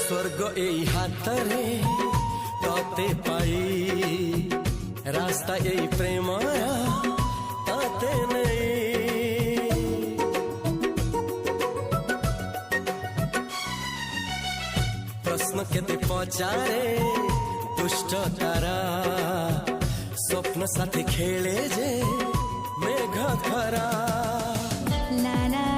स्वर्ग এই হাতরে ততে পাই রাস্তা এই প্রেম তাতে নেই প্রশ্ন কেতে পচারে দুষ্ট তারা স্বপ্ন সাথে খেলে যে মেঘ খরা লা লা